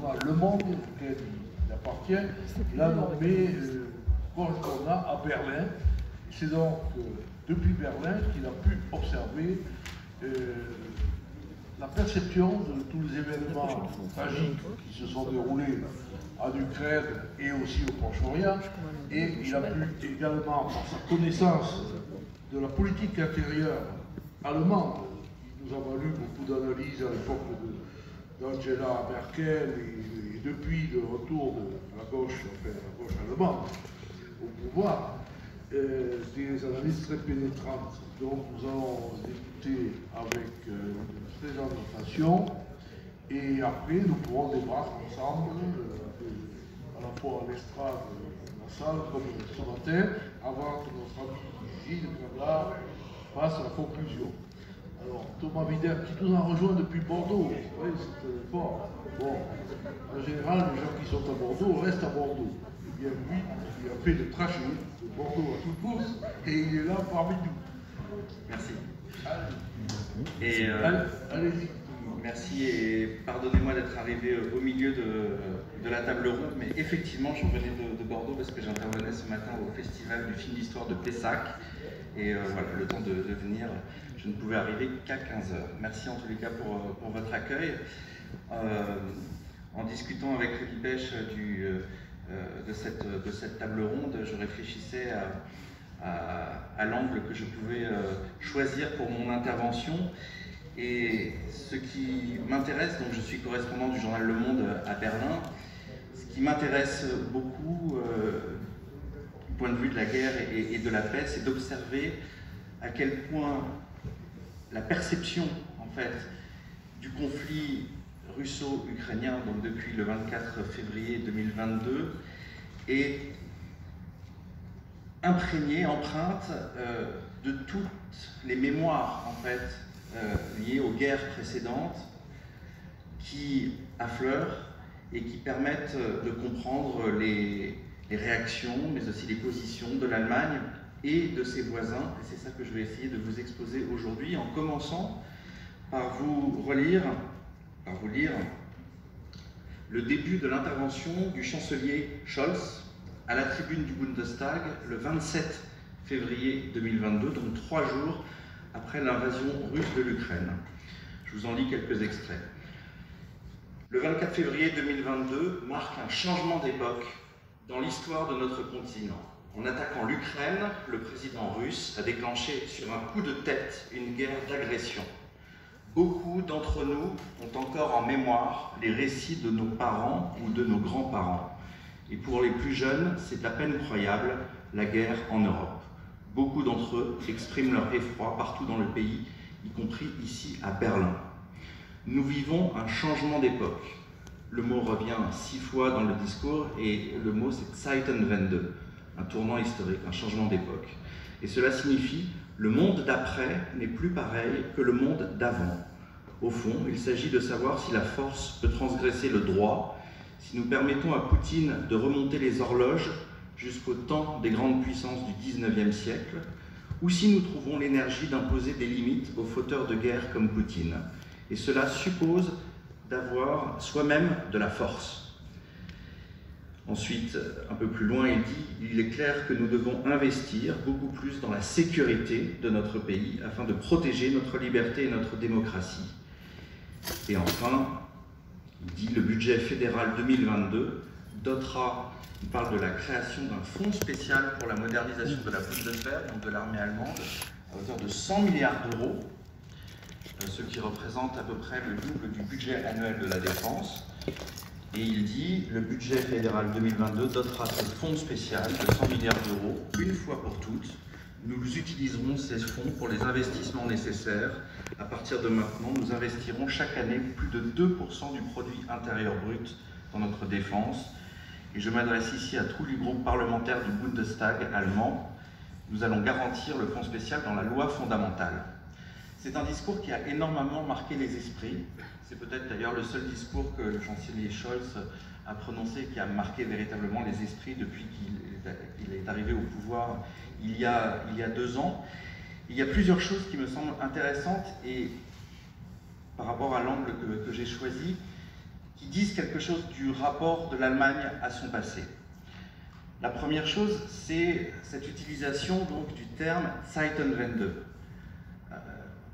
on a Le Monde, auquel il appartient, l'a nommé correspondant à Berlin. C'est donc depuis Berlin qu'il a pu observer la perception de tous les événements tragiques qui se sont déroulés en Ukraine et aussi au Proche-Orient, et il a pu également, par sa connaissance de la politique intérieure allemande, qui nous a valu beaucoup d'analyses à l'époque d'Angela Merkel et depuis le retour de la gauche allemande au pouvoir, des analyses très pénétrantes. Donc nous allons écouter avec très grande attention et après nous pourrons débattre ensemble, à la fois à l'estrade de la salle comme ce matin, avant que notre ami Gilles Gabard passe à la conclusion. Alors Thomas Wider qui nous a rejoint depuis Bordeaux, oui, c'est fort. Bon, en général les gens qui sont à Bordeaux restent à Bordeaux. Eh bien lui, il a fait le trajet de Bordeaux à toute course et il est là parmi nous. Merci. Allez-y. Merci et pardonnez-moi d'être arrivé au milieu de la table ronde, mais effectivement je venais de Bordeaux parce que j'intervenais ce matin au festival du film d'histoire de Pessac et voilà, le temps de venir, je ne pouvais arriver qu'à 15h. Merci en tous les cas pour votre accueil. En discutant avec Libèche de cette table ronde, je réfléchissais à l'angle que je pouvais choisir pour mon intervention. Et ce qui m'intéresse, donc je suis correspondant du journal Le Monde à Berlin, ce qui m'intéresse beaucoup du point de vue de la guerre et de la paix, c'est d'observer à quel point la perception en fait du conflit russo-ukrainien, donc depuis le 24 février 2022, est imprégnée, empreinte de toutes les mémoires en fait liées aux guerres précédentes qui affleurent et qui permettent de comprendre les réactions, mais aussi les positions de l'Allemagne et de ses voisins. Et c'est ça que je vais essayer de vous exposer aujourd'hui, en commençant par vous lire le début de l'intervention du chancelier Scholz à la tribune du Bundestag le 27 février 2022, donc 3 jours après l'invasion russe de l'Ukraine. Je vous en lis quelques extraits. Le 24 février 2022 marque un changement d'époque dans l'histoire de notre continent. En attaquant l'Ukraine, le président russe a déclenché sur un coup de tête une guerre d'agression. Beaucoup d'entre nous ont encore en mémoire les récits de nos parents ou de nos grands-parents. Et pour les plus jeunes, c'est à peine croyable, la guerre en Europe. Beaucoup d'entre eux expriment leur effroi partout dans le pays, y compris ici à Berlin. Nous vivons un changement d'époque. Le mot revient 6 fois dans le discours et le mot c'est Zeitenwende, un tournant historique, un changement d'époque. Et cela signifie le monde d'après n'est plus pareil que le monde d'avant. Au fond, il s'agit de savoir si la force peut transgresser le droit, si nous permettons à Poutine de remonter les horloges jusqu'au temps des grandes puissances du XIXe siècle, ou si nous trouvons l'énergie d'imposer des limites aux fauteurs de guerre comme Poutine. Et cela suppose d'avoir soi-même de la force. Ensuite, un peu plus loin, il dit « Il est clair que nous devons investir beaucoup plus dans la sécurité de notre pays afin de protéger notre liberté et notre démocratie. » Et enfin, il dit « Le budget fédéral 2022 dotera, il parle de la création d'un fonds spécial pour la modernisation de la Bundeswehr, donc de l'armée allemande, à hauteur de 100 milliards d'euros, ce qui représente à peu près le double du budget annuel de la défense. Et il dit, le budget fédéral 2022 dotera ce fonds spécial de 100 milliards d'euros, une fois pour toutes. Nous utiliserons ces fonds pour les investissements nécessaires. À partir de maintenant, nous investirons chaque année plus de 2% du produit intérieur brut dans notre défense. Et je m'adresse ici à tous les groupes parlementaires du Bundestag allemand. Nous allons garantir le fonds spécial dans la loi fondamentale. C'est un discours qui a énormément marqué les esprits. C'est peut-être d'ailleurs le seul discours que le chancelier Scholz a prononcé qui a marqué véritablement les esprits depuis qu'il est arrivé au pouvoir il y a 2 ans. Il y a plusieurs choses qui me semblent intéressantes et par rapport à l'angle que j'ai choisi, qui disent quelque chose du rapport de l'Allemagne à son passé. La première chose, c'est cette utilisation donc, du terme Zeitenwende.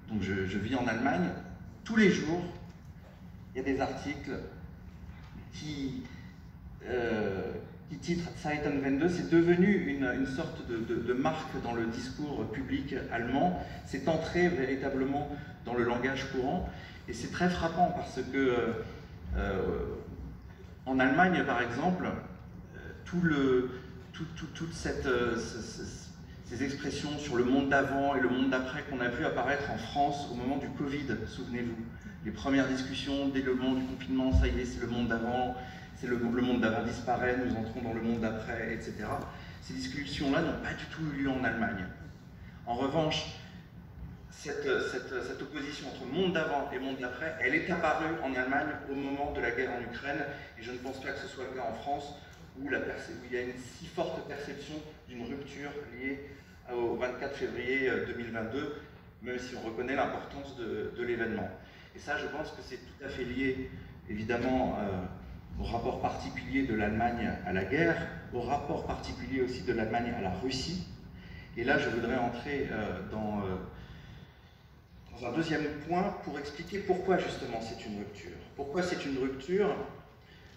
Donc je vis en Allemagne, tous les jours, il y a des articles qui titrent Zeitenwende. C'est devenu une sorte de marque dans le discours public allemand. C'est entré véritablement dans le langage courant. Et c'est très frappant parce que en Allemagne, par exemple, toutes ces expressions sur le monde d'avant et le monde d'après qu'on a vu apparaître en France au moment du Covid, souvenez-vous. Les premières discussions dès le moment du confinement, ça y est, c'est le monde d'avant, c'est le monde d'avant disparaît, nous entrons dans le monde d'après, etc. Ces discussions-là n'ont pas du tout eu lieu en Allemagne. En revanche, cette opposition entre monde d'avant et monde d'après, elle est apparue en Allemagne au moment de la guerre en Ukraine, et je ne pense pas que ce soit le cas en France, où il y a une si forte perception d'une rupture liée au 24 février 2022, même si on reconnaît l'importance de l'événement. Et ça, je pense que c'est tout à fait lié, évidemment, au rapport particulier de l'Allemagne à la guerre, au rapport particulier aussi de l'Allemagne à la Russie. Et là, je voudrais entrer dans un deuxième point pour expliquer pourquoi, justement, c'est une rupture. Pourquoi c'est une rupture?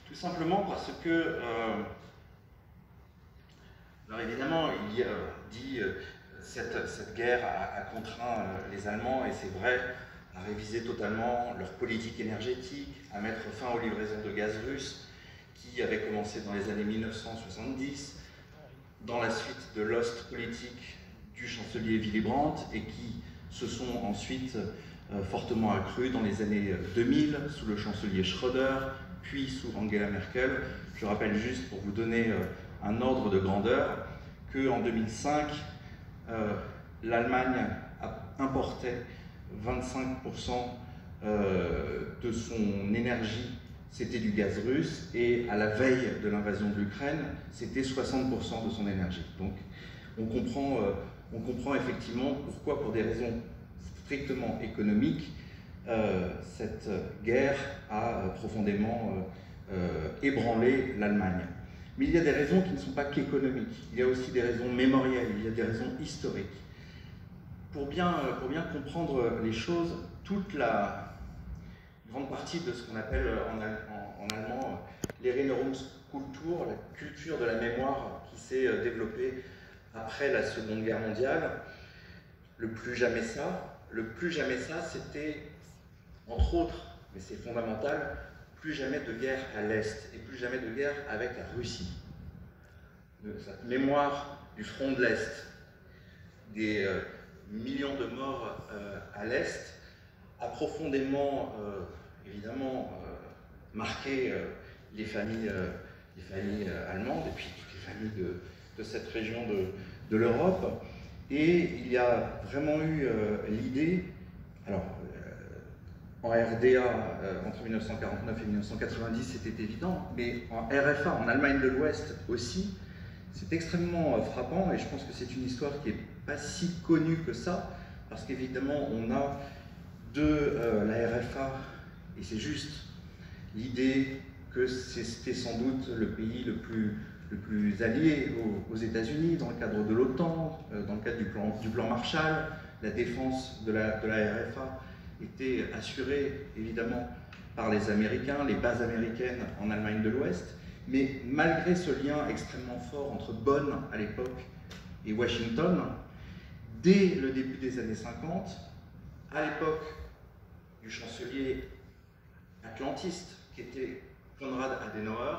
Tout simplement parce que, alors évidemment, il dit cette guerre a contraint les Allemands, et c'est vrai, à réviser totalement leur politique énergétique, à mettre fin aux livraisons de gaz russe, qui avaient commencé dans les années 1970, dans la suite de l'Ostpolitik du chancelier Willy Brandt, et qui se sont ensuite fortement accrues dans les années 2000, sous le chancelier Schröder, puis sous Angela Merkel. Je rappelle juste, pour vous donner un ordre de grandeur, qu'en 2005, l'Allemagne importait 25% de son énergie, c'était du gaz russe, et à la veille de l'invasion de l'Ukraine, c'était 60% de son énergie. Donc on comprend effectivement pourquoi, pour des raisons strictement économiques, cette guerre a profondément ébranlé l'Allemagne. Mais il y a des raisons qui ne sont pas qu'économiques. Il y a aussi des raisons mémorielles, il y a des raisons historiques. Pour bien comprendre les choses, toute la grande partie de ce qu'on appelle en allemand l'Erinnerungskultur, la culture de la mémoire qui s'est développée après la Seconde Guerre mondiale, le plus jamais ça, c'était, entre autres, mais c'est fondamental, plus jamais de guerre à l'Est et plus jamais de guerre avec la Russie. Cette mémoire du front de l'Est, des millions de morts à l'Est, a profondément, évidemment, marqué les familles allemandes et puis toutes les familles de cette région de l'Europe. Et il y a vraiment eu l'idée, alors en RDA, entre 1949 et 1990, c'était évident, mais en RFA, en Allemagne de l'Ouest aussi, c'est extrêmement frappant, et je pense que c'est une histoire qui n'est pas si connue que ça, parce qu'évidemment, on a de la RFA, et c'est juste l'idée que c'était sans doute le pays le plus allié aux États-Unis, dans le cadre de l'OTAN, dans le cadre du plan Marshall. La défense de la RFA était assurée évidemment par les Américains, les bases américaines en Allemagne de l'Ouest, mais malgré ce lien extrêmement fort entre Bonn à l'époque et Washington, dès le début des années 50, à l'époque du chancelier atlantiste qui était Konrad Adenauer,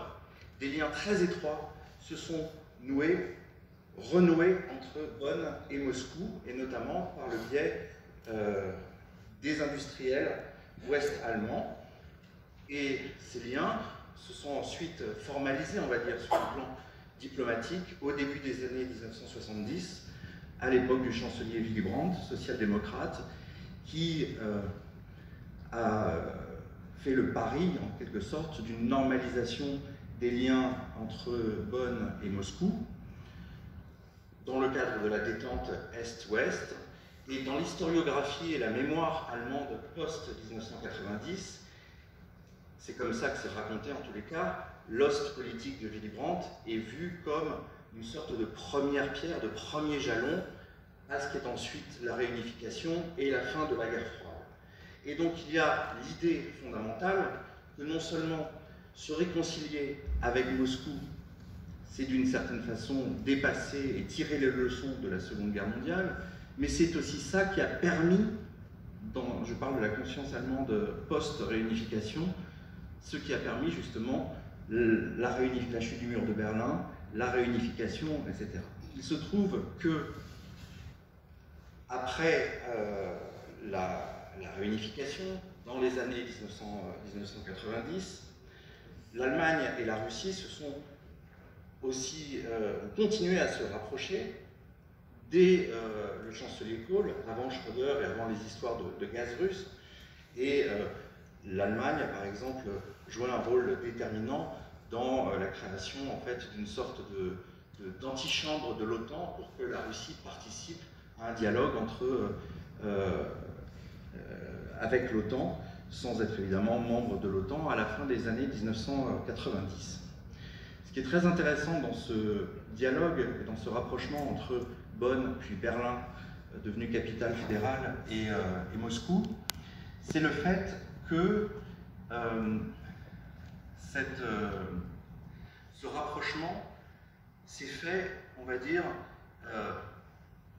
des liens très étroits se sont renoués entre Bonn et Moscou, et notamment par le biais des industriels ouest-allemands. Et ces liens se sont ensuite formalisés, on va dire, sur le plan diplomatique au début des années 1970, à l'époque du chancelier Willy Brandt, social-démocrate, qui a fait le pari, en quelque sorte, d'une normalisation des liens entre Bonn et Moscou, dans le cadre de la détente Est-Ouest. Et dans l'historiographie et la mémoire allemande post-1990, c'est comme ça que c'est raconté en tous les cas, l'ost politique de Willy Brandt est vu comme une sorte de première pierre, de premier jalon à ce qui est ensuite la réunification et la fin de la guerre froide. Et donc il y a l'idée fondamentale que non seulement se réconcilier avec Moscou, c'est d'une certaine façon dépasser et tirer les leçons de la Seconde Guerre mondiale, mais c'est aussi ça qui a permis, je parle de la conscience allemande post-réunification, ce qui a permis justement la chute du mur de Berlin, la réunification, etc. Il se trouve que après la réunification, dans les années 1990, l'Allemagne et la Russie se sont aussi continué à se rapprocher dès le chancelier Kohl, avant Schröder et avant les histoires de gaz russe. Et l'Allemagne a par exemple joué un rôle déterminant dans la création en fait, d'une sorte d'antichambre de l'OTAN pour que la Russie participe à un dialogue avec l'OTAN, sans être évidemment membre de l'OTAN à la fin des années 1990. Ce qui est très intéressant dans ce dialogue et dans ce rapprochement entre Bonn puis Berlin, devenu capitale fédérale, et Moscou, c'est le fait que ce rapprochement s'est fait, on va dire,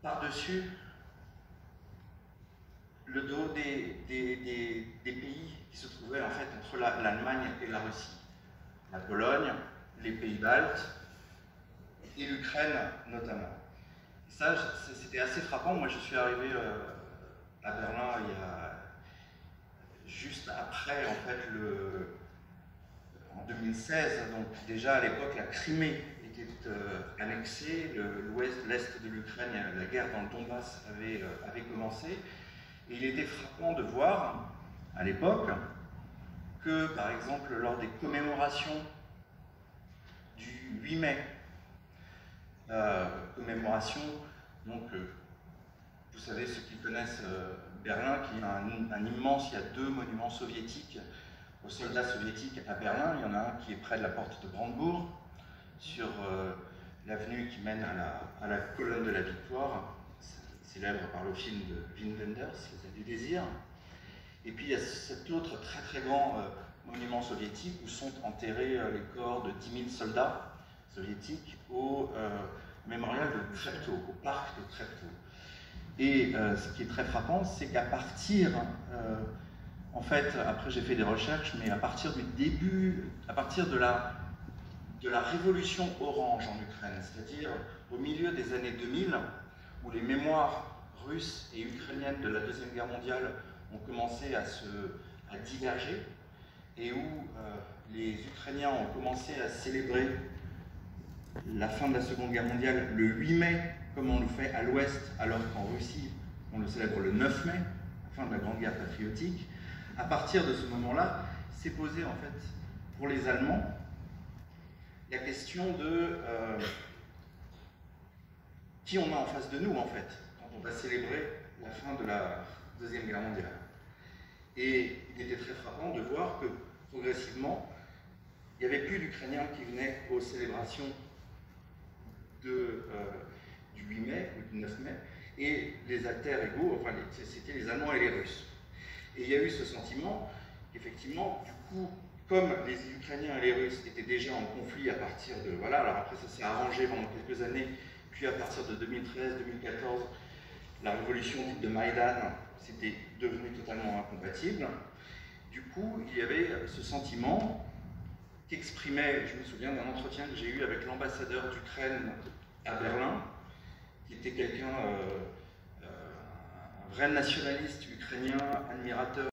par-dessus le dos des pays qui se trouvaient en fait entre l'Allemagne et la Russie. La Pologne, les pays baltes et l'Ukraine notamment. Et ça, c'était assez frappant. Moi, je suis arrivé à Berlin juste après, en fait, en 2016. Donc déjà à l'époque, la Crimée était annexée, l'est de l'Ukraine, la guerre dans le Donbass avait commencé. Et il était frappant de voir, à l'époque, que, par exemple, lors des commémorations du 8 mai, commémoration, donc, vous savez, ceux qui connaissent Berlin, qui est un immense, il y a 2 monuments soviétiques aux soldats soviétiques à Berlin. Il y en a un qui est près de la porte de Brandebourg, sur l'avenue qui mène à la colonne de la Victoire, célèbre par le film de Wim Wenders, Les Ailes du désir. Et puis il y a cet autre très très grand monument soviétique où sont enterrés les corps de 10 000 soldats soviétiques au mémorial de Treptow, au parc de Treptow. Et ce qui est très frappant, c'est qu'à partir, en fait, après j'ai fait des recherches, mais à partir du début, à partir de la révolution orange en Ukraine, c'est-à-dire au milieu des années 2000, où les mémoires russes et ukrainiennes de la Deuxième Guerre mondiale ont commencé à diverger, et où les Ukrainiens ont commencé à célébrer la fin de la Seconde Guerre mondiale le 8 mai, comme on le fait à l'Ouest, alors qu'en Russie, on le célèbre le 9 mai, la fin de la Grande Guerre patriotique. À partir de ce moment-là, s'est posé en fait pour les Allemands la question de qui on a en face de nous en fait, quand on va célébrer la fin de la Deuxième Guerre mondiale. Et il était très frappant de voir que progressivement, il n'y avait plus d'Ukrainiens qui venaient aux célébrations du 8 mai ou du 9 mai, et les alters égaux, enfin c'était les Allemands et les Russes. Et il y a eu ce sentiment qu'effectivement, du coup, comme les Ukrainiens et les Russes étaient déjà en conflit à partir de... Voilà, alors après ça s'est arrangé pendant quelques années, puis à partir de 2013-2014, la révolution dite de Maïdan, c'était devenu totalement incompatible. Du coup, il y avait ce sentiment qu'exprimait, je me souviens d'un entretien que j'ai eu avec l'ambassadeur d'Ukraine à Berlin, qui était quelqu'un, un vrai nationaliste ukrainien, admirateur